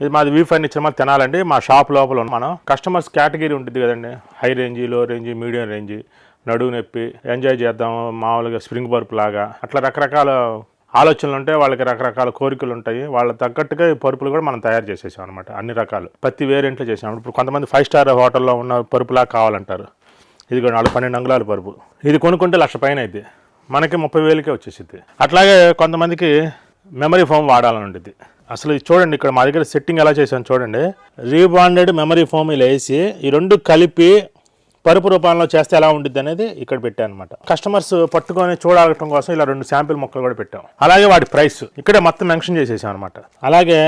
ఇది మాది we furniture మాది తినాలండి. మా షాప్ లోపల మనం కస్టమర్స్ కేటగిరీ ఉంటుంది కదండి, హై రేంజ్, లో రేంజ్, మీడియం రేంజ్, నడువు నొప్పి, ఎంజాయ్ చేద్దాం మామూలుగా స్ప్రింగ్ పరుపు లాగా అట్లా రకరకాల ఆలోచనలు ఉంటాయి, వాళ్ళకి రకరకాల కోరికలు ఉంటాయి. వాళ్ళ తగ్గట్టుగా ఈ పరుపులు కూడా మనం తయారు చేసేసాం అనమాట. అన్ని రకాలు ప్రతి వేరియంట్లో చేసాం. ఇప్పుడు కొంతమంది 5 స్టార్ హోటల్లో ఉన్న పరుపులా కావాలంటారు. ఇది కూడా 12 అంగుళాల పరుపు, ఇది కొనుక్కుంటే 1,00,000 పైన అయితే మనకి 30,000కే వచ్చేసింది. అట్లాగే కొంతమందికి మెమరీ ఫోమ్ వాడాలని ఉంటుంది. అసలు ఇది చూడండి, ఇక్కడ మా దగ్గర సెట్టింగ్ ఎలా చేసాను చూడండి. రీబాండెడ్ మెమరీ ఫోమ్ ఇలా వేసి ఈ రెండు కలిపి పరుపు రూపంలో చేస్తే ఎలా ఉంటుంది అనేది ఇక్కడ పెట్టాను అనమాట. కస్టమర్స్ పట్టుకొని చూడటం కోసం ఇలా 2 శాంపిల్ మొక్కలు కూడా పెట్టాం. అలాగే వాటి ప్రైస్ ఇక్కడే మొత్తం మెన్షన్ చేసేసాం అనమాట. అలాగే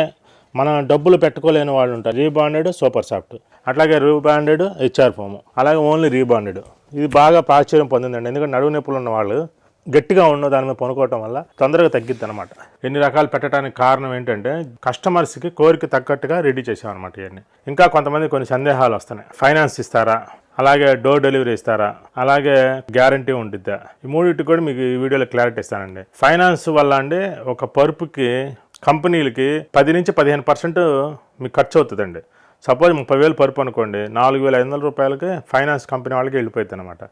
మనం డబ్బులు పెట్టుకోలేని వాళ్ళు ఉంటారు, రీబాండెడ్, సూపర్ సాఫ్ట్, అట్లాగే రీబాండెడ్, హెచ్ఆర్ ఫోమ్, అలాగే ఓన్లీ రీబాండెడ్. ఇది బాగా ప్రాచుర్యం పొందిందండి. ఎందుకంటే నడువు నొప్పులు ఉన్న వాళ్ళు గట్టిగా ఉన్న దాని మీద పనుకోవటం వల్ల తొందరగా తగ్గిద్ది అనమాట. ఎన్ని రకాలు పెట్టడానికి కారణం ఏంటంటే కస్టమర్స్కి కోరిక తగ్గట్టుగా రెడీ చేసాం అనమాట. ఇవన్నీ ఇంకా కొంతమంది కొన్ని సందేహాలు వస్తున్నాయి. ఫైనాన్స్ ఇస్తారా, అలాగే డోర్ డెలివరీ ఇస్తారా, అలాగే గ్యారంటీ ఉంటుందా, ఈ మూడింటికి కూడా మీకు ఈ వీడియోలో క్లారిటీ ఇస్తానండి. ఫైనాన్స్ వల్ల అండి ఒక పరుపుకి కంపెనీలకి 10 నుంచి 15% మీకు ఖర్చు అవుతుందండి. సపోజ్ 30,000 పరుపు అనుకోండి, 4,500 రూపాయలకి ఫైనాన్స్ కంపెనీ వాళ్ళకి వెళ్ళిపోతుంది అనమాట.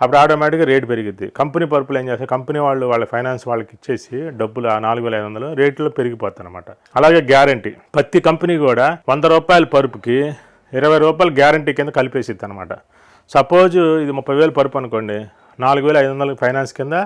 అప్పుడు ఆటోమేటిక్గా రేటు పెరిగిద్ది. కంపెనీ పరుపులు ఏం చేస్తారు, కంపెనీ వాళ్ళు వాళ్ళ ఫైనాన్స్ వాళ్ళకి ఇచ్చేసి డబ్బులు ఆ 4,500 రేట్లో పెరిగిపోతుంది అనమాట. అలాగే గ్యారంటీ, ప్రతి కంపెనీ కూడా 100 రూపాయల పరుపుకి 20 రూపాయలు గ్యారంటీ కింద కలిపేసిద్ది అనమాట. సపోజ్ ఇది 30,000 పరుపు అనుకోండి, 4,500 ఫైనాన్స్ కింద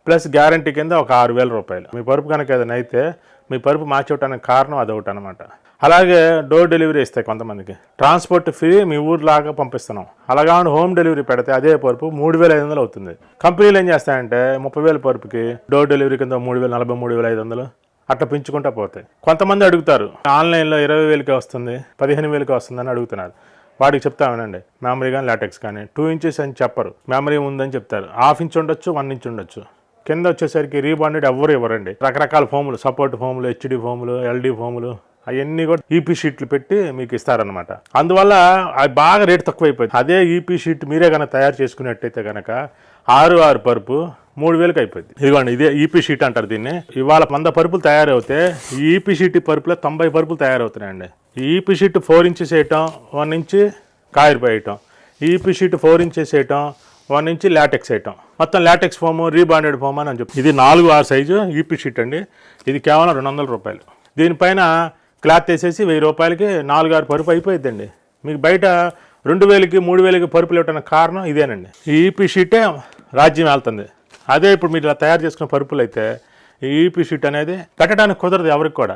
ప్లస్ గ్యారంటీ కింద ఒక 6,000 రూపాయలు. మీ పరుపు కనుక ఏదైనా అయితే మీ పరుపు మార్చేయడానికి కారణం అదొకటి అనమాట. అలాగే డోర్ డెలివరీ ఇస్తాయి కొంతమందికి, ట్రాన్స్పోర్ట్ ఫ్రీ, మీ ఊర్లాగా పంపిస్తున్నాం. అలాగా హోమ్ డెలివరీ పెడితే అదే పరుపు 3,500 అవుతుంది. కంపెనీలు ఏం చేస్తాయంటే 30,000 పరుపుకి డోర్ డెలివరీ కింద 3,000, 43,500 అట్లా పెంచుకుంటా పోతాయి. కొంతమంది అడుగుతారు ఆన్లైన్లో 20,000కే వస్తుంది, 15,000కే వస్తుంది అని అడుగుతున్నారు. వాడికి చెప్తామేనండి, మెమరీ కానీ లాటెక్స్ కానీ 2 ఇంచెస్ అని చెప్పరు, మెమరీ ఉందని చెప్తారు. 1/2 ఇంచ్ ఉండొచ్చు, 1 ఇంచ్ ఉండొచ్చు. కింద వచ్చేసరికి రీబాండెడ్ ఎవ్వరు ఇవ్వరండి. రకరకాల ఫోములు, సపోర్ట్ ఫోములు, హెచ్డి ఫోములు, ఎల్డి ఫోములు, అవన్నీ కూడా ఈపీ షీట్లు పెట్టి మీకు ఇస్తారనమాట. అందువల్ల అది బాగా రేటు తక్కువైపోయింది. అదే ఈపీ షీట్ మీరే కనుక తయారు చేసుకున్నట్టయితే కనుక 6 పరుపు 3,000కి అయిపోయింది. ఇదిగోండి, ఇదే ఈపీ షీట్ అంటారు దీన్ని. ఇవాళ 100 పరుపులు తయారవుతే ఈ ఈపీ షీట్ పరుపులో 90 పరుపులు తయారవుతున్నాయండి. ఈ ఈపీ షీట్ 4 ఇంచెస్ వేయటం, 1 ఇంచ్ కాయరుపై వేయటం, ఈపీ షీట్ 4 ఇంచెస్ వేయటం, 1 ఇంచ్ లాటెక్స్ వేయటం, మొత్తం లాటెక్స్ ఫోము, రీబాండెడ్ ఫోమ్ అని చెప్పి. ఇది 4/6 సైజు ఈపీ షీట్ అండి. ఇది కేవలం 200 రూపాయలు. దీనిపైన క్లాత్ వేసేసి 1000 రూపాయలకి 4/6 పరుపు అయిపోయిద్దండి. మీకు బయట 2,000కి 3,000కి పరుపులు ఇవ్వడానికి కారణం ఇదేనండి. ఈ ఈపీ షీటే రాజ్యం వెళ్తుంది. అదే ఇప్పుడు మీరు ఇలా తయారు చేసుకున్న పరుపులు అయితే ఈ ఈపీ షీట్ అనేది పెట్టడానికి కుదరదు ఎవరికి కూడా.